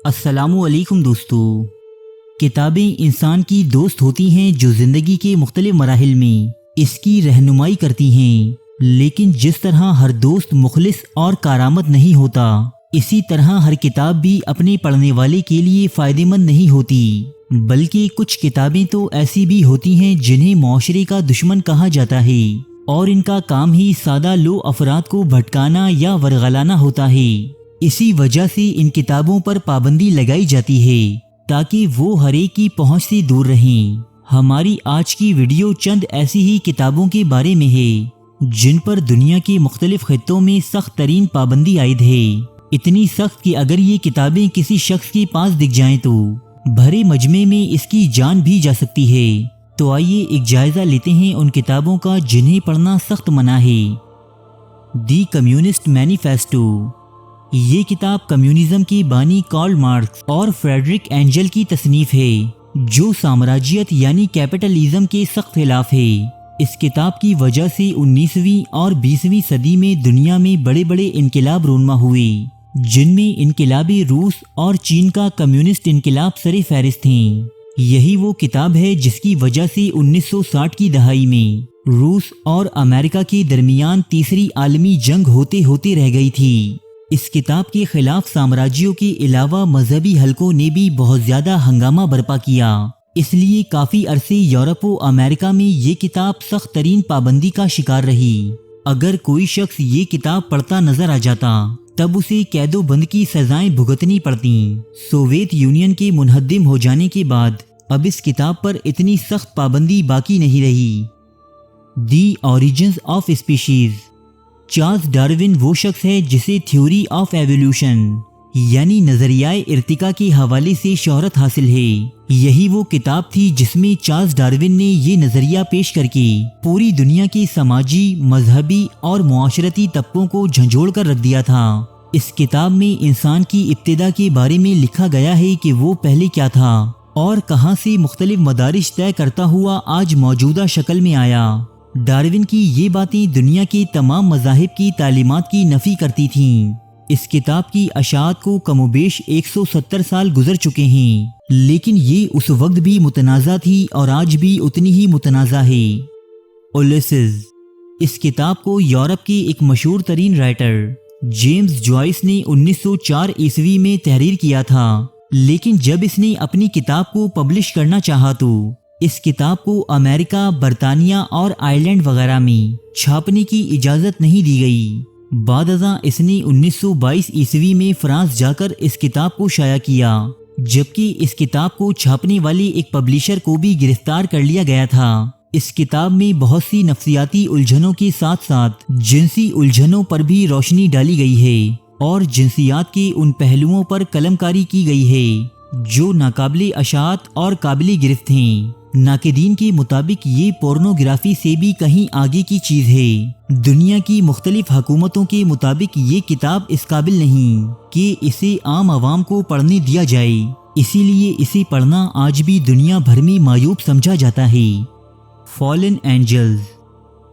السلام علیکم دوستو۔ کتابیں انسان کی دوست ہوتی ہیں جو زندگی کے مختلف مراحل میں اس کی رہنمائی کرتی ہیں، لیکن جس طرح ہر دوست مخلص اور کارآمد نہیں ہوتا، اسی طرح ہر کتاب بھی اپنے پڑھنے والے کے لیے فائدہ مند نہیں ہوتی، بلکہ کچھ کتابیں تو ایسی بھی ہوتی ہیں جنہیں معاشرے کا دشمن کہا جاتا ہے اور ان کا کام ہی سادہ لو افراد کو بھٹکانا یا ورغلانا ہوتا ہے۔ اسی وجہ سے ان کتابوں پر پابندی لگائی جاتی ہے تاکہ وہ ہر ایک کی پہنچ سے دور رہیں۔ ہماری آج کی ویڈیو چند ایسی ہی کتابوں کے بارے میں ہے جن پر دنیا کے مختلف خطوں میں سخت ترین پابندی عائد ہے، اتنی سخت کہ اگر یہ کتابیں کسی شخص کے پاس دکھ جائیں تو بھرے مجمع میں اس کی جان بھی جا سکتی ہے۔ تو آئیے ایک جائزہ لیتے ہیں ان کتابوں کا جنہیں پڑھنا سخت منع ہے۔ دی کمیونسٹ مینیفیسٹو۔ یہ کتاب کمیونزم کے بانی کارل مارکس اور فریڈرک اینجل کی تصنیف ہے جو سامراجیت یعنی کیپٹلزم کے سخت خلاف ہے۔ اس کتاب کی وجہ سے 19ویں اور 20ویں صدی میں دنیا میں بڑے بڑے انقلاب رونما ہوئے، جن میں انقلابی روس اور چین کا کمیونسٹ انقلاب سر فہرست ہیں۔ یہی وہ کتاب ہے جس کی وجہ سے 1960 کی دہائی میں روس اور امریکہ کے درمیان تیسری عالمی جنگ ہوتے ہوتے رہ گئی تھی۔ اس کتاب کے خلاف سامراجیوں کے علاوہ مذہبی حلقوں نے بھی بہت زیادہ ہنگامہ برپا کیا، اس لیے کافی عرصے یورپ و امریکہ میں یہ کتاب سخت ترین پابندی کا شکار رہی۔ اگر کوئی شخص یہ کتاب پڑھتا نظر آ جاتا تب اسے قید و بند کی سزائیں بھگتنی پڑتیں۔ سوویت یونین کے منہدم ہو جانے کے بعد اب اس کتاب پر اتنی سخت پابندی باقی نہیں رہی۔ The origins of species. Charles Darwin وہ شخص ہے جسے تھیوری آف ایوولوشن یعنی نظریہ ارتقاء کے حوالے سے شہرت حاصل ہے۔ یہی وہ کتاب تھی جس میں چارلس ڈارون نے یہ نظریہ پیش کر کے پوری دنیا کے سماجی، مذہبی اور معاشرتی طبقوں کو جھنجھوڑ کر رکھ دیا تھا۔ اس کتاب میں انسان کی ابتدا کے بارے میں لکھا گیا ہے کہ وہ پہلے کیا تھا اور کہاں سے مختلف مدارج طے کرتا ہوا آج موجودہ شکل میں آیا۔ ڈارون کی یہ باتیں دنیا کے تمام مذاہب کی تعلیمات کی نفی کرتی تھیں۔ اس کتاب کی اشاعت کو کم و بیش 170 سال گزر چکے ہیں، لیکن یہ اس وقت بھی متنازع تھی اور آج بھی اتنی ہی متنازع ہے۔ اولیسز۔ اس کتاب کو یورپ کے ایک مشہور ترین رائٹر جیمز جوائس نے 1904 عیسوی میں تحریر کیا تھا، لیکن جب اس نے اپنی کتاب کو پبلش کرنا چاہا تو اس کتاب کو امریکہ، برطانیہ اور آئرلینڈ وغیرہ میں چھاپنے کی اجازت نہیں دی گئی۔ بعد ازاں اس نے 1922 عیسوی میں فرانس جا کر اس کتاب کو شائع کیا، جبکہ اس کتاب کو چھاپنے والے ایک پبلشر کو بھی گرفتار کر لیا گیا تھا۔ اس کتاب میں بہت سی نفسیاتی الجھنوں کے ساتھ ساتھ جنسی الجھنوں پر بھی روشنی ڈالی گئی ہے اور جنسیات کے ان پہلوؤں پر قلم کاری کی گئی ہے جو ناقابل اشاعت اور قابل گرفت ہیں۔ ناقدین کے مطابق یہ پورنوگرافی سے بھی کہیں آگے کی چیز ہے۔ دنیا کی مختلف حکومتوں کے مطابق یہ کتاب اس قابل نہیں کہ اسے عام عوام کو پڑھنے دیا جائے، اسی لیے اسے پڑھنا آج بھی دنیا بھر میں معیوب سمجھا جاتا ہے۔ Fallen angels.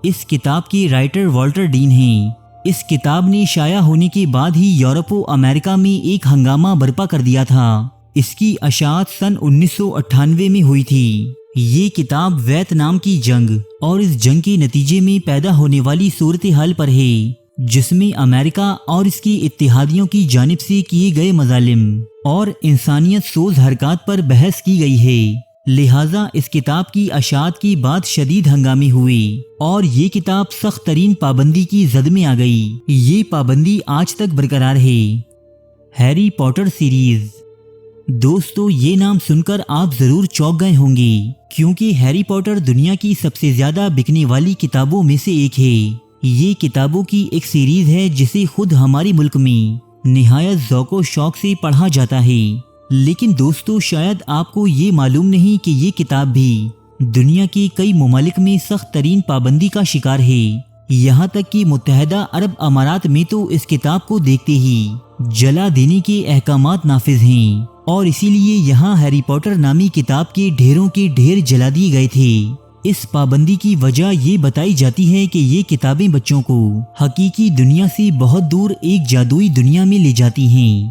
اس کتاب کے رائٹر والٹر ڈین ہیں۔ اس کتاب نے شائع ہونے کے بعد ہی یورپ و امریکہ میں ایک ہنگامہ برپا کر دیا تھا۔ اس کی اشاعت سن 1998 میں ہوئی تھی۔ یہ کتاب ویتنام کی جنگ اور اس جنگ کے نتیجے میں پیدا ہونے والی صورتحال پر ہے، جس میں امریکہ اور اس کی اتحادیوں کی جانب سے کیے گئے مظالم اور انسانیت سوز حرکات پر بحث کی گئی ہے۔ لہٰذا اس کتاب کی اشاعت کے بعد شدید ہنگامے ہوئے اور یہ کتاب سخت ترین پابندی کی زد میں آ گئی۔ یہ پابندی آج تک برقرار ہے۔ Harry Potter series. دوستو، یہ نام سن کر آپ ضرور چونک گئے ہوں گے کیونکہ ہیری پوٹر دنیا کی سب سے زیادہ بکنے والی کتابوں میں سے ایک ہے۔ یہ کتابوں کی ایک سیریز ہے جسے خود ہمارے ملک میں نہایت ذوق و شوق سے پڑھا جاتا ہے، لیکن دوستو شاید آپ کو یہ معلوم نہیں کہ یہ کتاب بھی دنیا کے کئی ممالک میں سخت ترین پابندی کا شکار ہے۔ یہاں تک کہ متحدہ عرب امارات میں تو اس کتاب کو دیکھتے ہی جلا دینے کے احکامات نافذ ہیں اور اسی لیے یہاں ہیری پوٹر نامی کتاب کے ڈھیروں کے ڈھیر جلا دیے گئے تھے۔ اس پابندی کی وجہ یہ بتائی جاتی ہے کہ یہ کتابیں بچوں کو حقیقی دنیا سے بہت دور ایک جادوئی دنیا میں لے جاتی ہیں۔